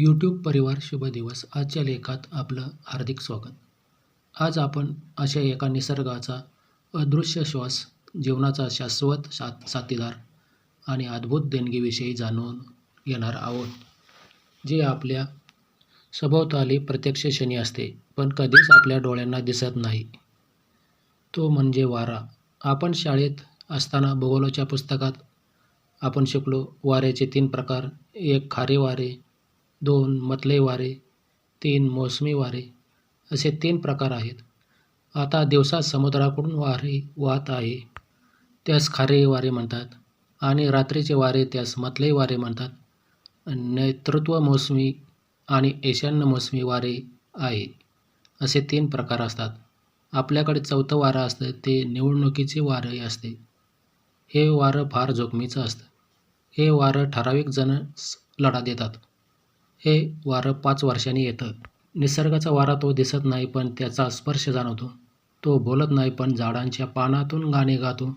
YouTube परिवार शुभ दिवस. आजच्या लेखात आपलं हार्दिक स्वागत. आज आपण अशा एका निसर्गाचा अदृश्य श्वास, जीवनाचा शाश्वत साथीदार आणि अद्भुत देणगीविषयी जाणून घेणार आहोत, जे आपल्या सभोवताली प्रत्यक्ष क्षणी असते, पण कधीच आपल्या डोळ्यांना दिसत नाही. तो म्हणजे वारा. आपण शाळेत असताना भूगोलाच्या पुस्तकात आपण शिकलो, वाऱ्याचे 3 प्रकार. 1 खारे वारे, 2 मतले वारे, 3 मोसमी वारे असे 3 प्रकार आहेत. आता दिवसा समुद्राकडून वारे वाहत आहे, त्यास खारे वारे म्हणतात, आणि रात्रीचे वारे त्यास मतले वारे म्हणतात. नैऋत्य मोसमी आणि ईशान्य मोसमी वारे आहे, असे 3 प्रकार असतात. आपल्याकडे 4थं वारं असतं, ते निवडणुकीचे वारे असते. हे वारं फार जोखमीचं असतं. हे वारं ठराविक जणच लढा देतात. हे वारं 5 वर्षांनी येतं. निसर्गाचा वारा तो दिसत नाही, पण त्याचा स्पर्श जाणवतो. तो बोलत नाही, पण झाडांच्या पानातून गाणे गातो.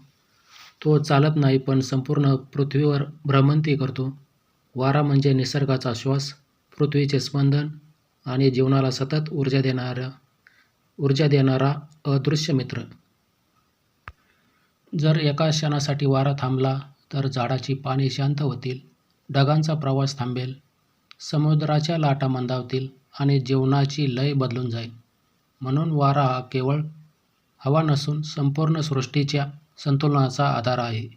तो चालत नाही, पण संपूर्ण पृथ्वीवर भ्रमंती करतो. वारा म्हणजे निसर्गाचा श्वास, पृथ्वीचे स्पंदन आणि जीवनाला सतत ऊर्जा देणारा अदृश्य मित्र. जर एका क्षणासाठी वारा थांबला, तर झाडाची पाने शांत होतील, ढगांचा प्रवास थांबेल, समुद्राच्या लाटा मंदावतील आणि जीवनाची लय बदलून जाईल. म्हणून वारा हा केवळ हवा नसून संपूर्ण सृष्टीच्या संतुलनाचा आधार आहे.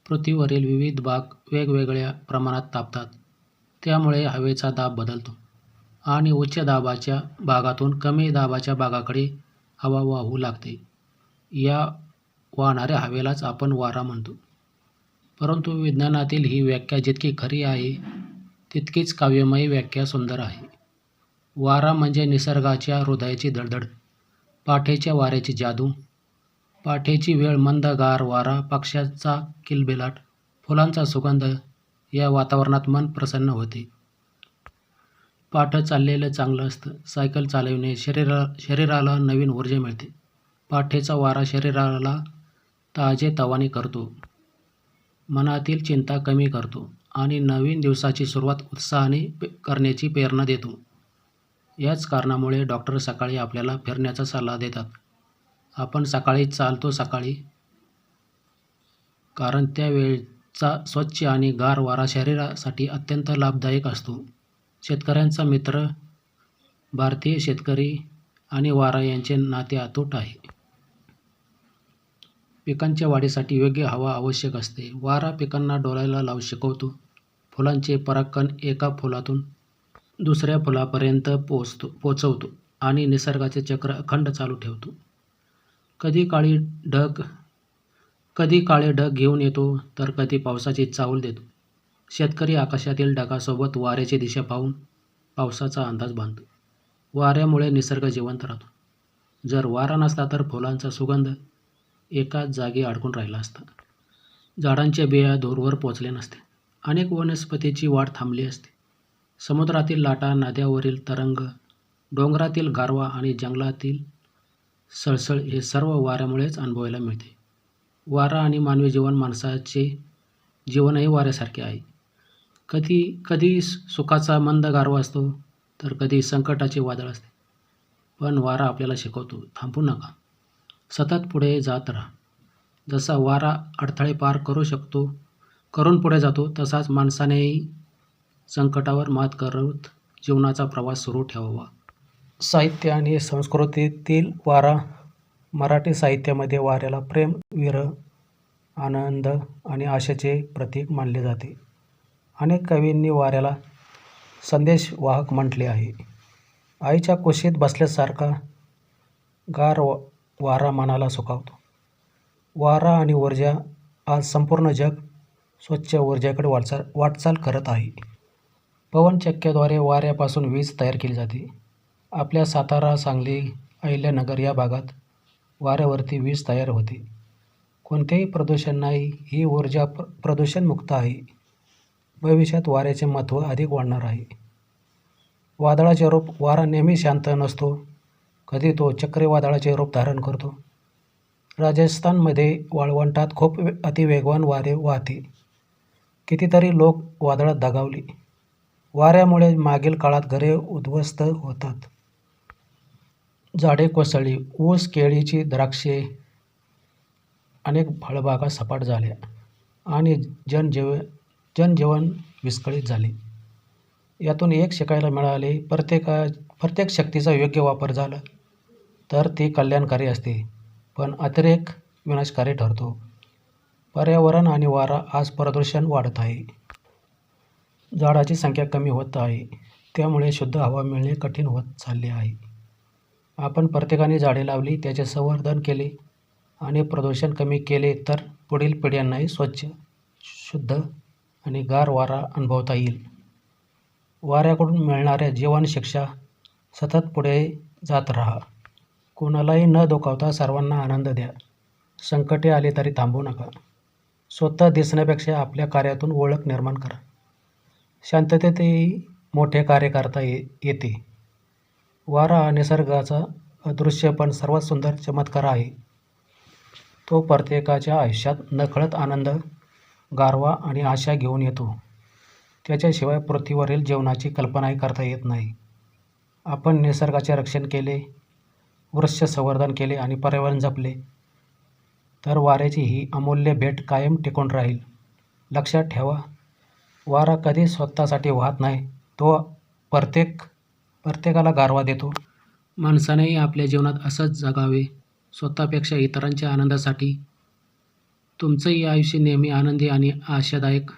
पृथ्वीवरील विविध भाग वेगवेगळ्या प्रमाणात तापतात. त्यामुळे हवेचा दाब बदलतो आणि उच्च दाबाच्या भागातून कमी दाबाच्या भागाकडे हवा वाहू लागते. या वाहणाऱ्या हवेलाच आपण वारा म्हणतो. परंतु विज्ञानातील ही व्याख्या जितकी खरी आहे, तितकीच काव्यमयी व्याख्या सुंदर आहे. वारा म्हणजे निसर्गाच्या हृदयाची धडधड, पहाटेच्या वाऱ्याची जादू. पहाटेची वेळ, मंद गार वारा, पक्ष्यांचा किलबिलाट, फुलांचा सुगंध या वातावरणात मन प्रसन्न होते. पहाटे चाललेलं चांगलं असतं. सायकल चालवणे शरीराला नवीन ऊर्जा मिळते. पहाटेचा वारा शरीराला ताजेतवाने करतो, मनातील चिंता कमी करतो आणि नवीन दिवसाची सुरुवात उत्साहाने करण्याची प्रेरणा देतो. याच कारणामुळे डॉक्टर सकाळी आपल्याला फिरण्याचा सल्ला देतात. आपण सकाळी चालतो कारण त्या वेळचा स्वच्छ आणि गार वारा शरीरासाठी अत्यंत लाभदायक असतो. शेतकऱ्यांचा मित्र, भारतीय शेतकरी आणि वारा यांचे नाते अतूट आहे. पिकांच्या वाढीसाठी योग्य हवा आवश्यक असते. वारा पिकांना डोलायला लावू शिकवतो. फुलांचे परागकण एका फुलातून दुसऱ्या फुलापर्यंत पोचवतो आणि निसर्गाचे चक्र अखंड चालू ठेवतो. कधी काळे ढग घेऊन येतो, तर कधी पावसाची चाहूल देतो. शेतकरी आकाशातील ढगासोबत वाऱ्याची दिशा पाहून पावसाचा अंदाज बांधतो. वाऱ्यामुळे निसर्ग जिवंत राहतो. जर वारा नसला तर फुलांचा सुगंध एकाच जागी अडकून राहिला असता. झाडांच्या बिया दूरवर पोचल्या नसत्या. अनेक वनस्पतींची वाढ थांबली असती. समुद्रातील लाटा, नद्यावरील तरंग, डोंगरातील गारवा आणि जंगलातील सळसळ हे सर्व वाऱ्यामुळेच अनुभवायला मिळते. वारा आणि मानवी जीवन, माणसाचे जीवनही वाऱ्यासारखे आहे. कधी सुखाचा मंद गारवा असतो, तर कधी संकटाचे वादळ असते. पण वारा आपल्याला शिकवतो, थांबू नका, सतत पुढे जात राहा. जसा वारा अडथळे पार करून पुढे जातो, तसाच माणसानेही संकटावर मात करत जीवनाचा प्रवास सुरू ठेवावा. साहित्य आणि संस्कृतीतील वारा. मराठी साहित्यामध्ये वाऱ्याला प्रेम, विरह, आनंद आणि आशेचे प्रतीक मानले जाते. अनेक कवींनी वाऱ्याला संदेशवाहक म्हटले आहे. आईच्या कुशीत बसल्यासारखा गार वारा मनाला सुखावतो. वारा आणि ऊर्जा. आज संपूर्ण जग स्वच्छ ऊर्जेकडे वाटचाल करत आहे. पवनचक्क्याद्वारे वाऱ्यापासून वीज तयार केली जाते. आपल्या सातारा, सांगली, अहिल्यानगर या भागात वाऱ्यावरती वीज तयार होते. कोणतेही प्रदूषण नाही. ही ऊर्जा प्रदूषणमुक्त आहे. भविष्यात वाऱ्याचे महत्त्व अधिक वाढणार आहे. वादळाचे रूप. वारा नेहमी शांत नसतो. कधी तो चक्रीवादळाचे रूप धारण करतो. राजस्थानमध्ये वाळवंटात खूप अतिवेगवान वारे वाहते. कितीतरी लोक वादळात दगावले. वाऱ्यामुळे मागील काळात घरे उद्ध्वस्त होतात. झाडे कोसळली. ऊस, केळीची, द्राक्षे, अनेक फळबागा सपाट झाल्या आणि जनजीवन विस्कळीत झाले. यातून एक शिकायला मिळाले, प्रत्येक शक्तीचा योग्य वापर झाला तर ती कल्याणकारी असते, पण अतिरेक विनाशकारी ठरतो. पर्यावरण आणि वारा. आज प्रदूषण वाढत आहे. झाडांची संख्या कमी होत आहे. त्यामुळे शुद्ध हवा मिळणे कठीण होत चालले आहे. आपण प्रत्येकाने झाडे लावली, त्याचे संवर्धन केले आणि प्रदूषण कमी केले तर पुढील पिढ्यांनाही स्वच्छ, शुद्ध आणि गार वारा अनुभवता येईल. वाऱ्याकडून मिळणाऱ्या जीवन शिक्षा. सतत पुढे जात राहा. कोणालाही न दुखावता सर्वांना आनंद द्या. संकटे आली तरी थांबू नका. स्वतः दिसण्यापेक्षा आपल्या कार्यातून ओळख निर्माण करा. शांततेतही मोठे कार्य करता येते. वारा हा निसर्गाचा अदृश्य पण सर्वात सुंदर चमत्कार आहे. तो प्रत्येकाच्या आयुष्यात नकळत आनंद, गारवा आणि आशा घेऊन येतो. त्याच्याशिवाय पृथ्वीवरील जीवनाची कल्पनाही करता येत नाही. आपण निसर्गाचे रक्षण केले, वृक्ष संवर्धन केले आणि पर्यावरण जपले तर वाऱ्याची ही अमूल्य भेट कायम टिकून राहील. लक्षात ठेवा, वारा कधी स्वतःसाठी वाहत नाही, तो प्रत्येकाला गारवा देतो. माणसानेही आपल्या जीवनात असंच जगावे. स्वतःपेक्षा इतरांच्या आनंदासाठी तुमचंही आयुष्य नेहमी आनंदी आणि आशादायक,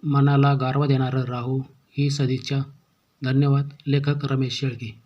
मनाला गारवा देणारं राहो ही सदिच्छा. धन्यवाद. लेखक रमेश शेळके.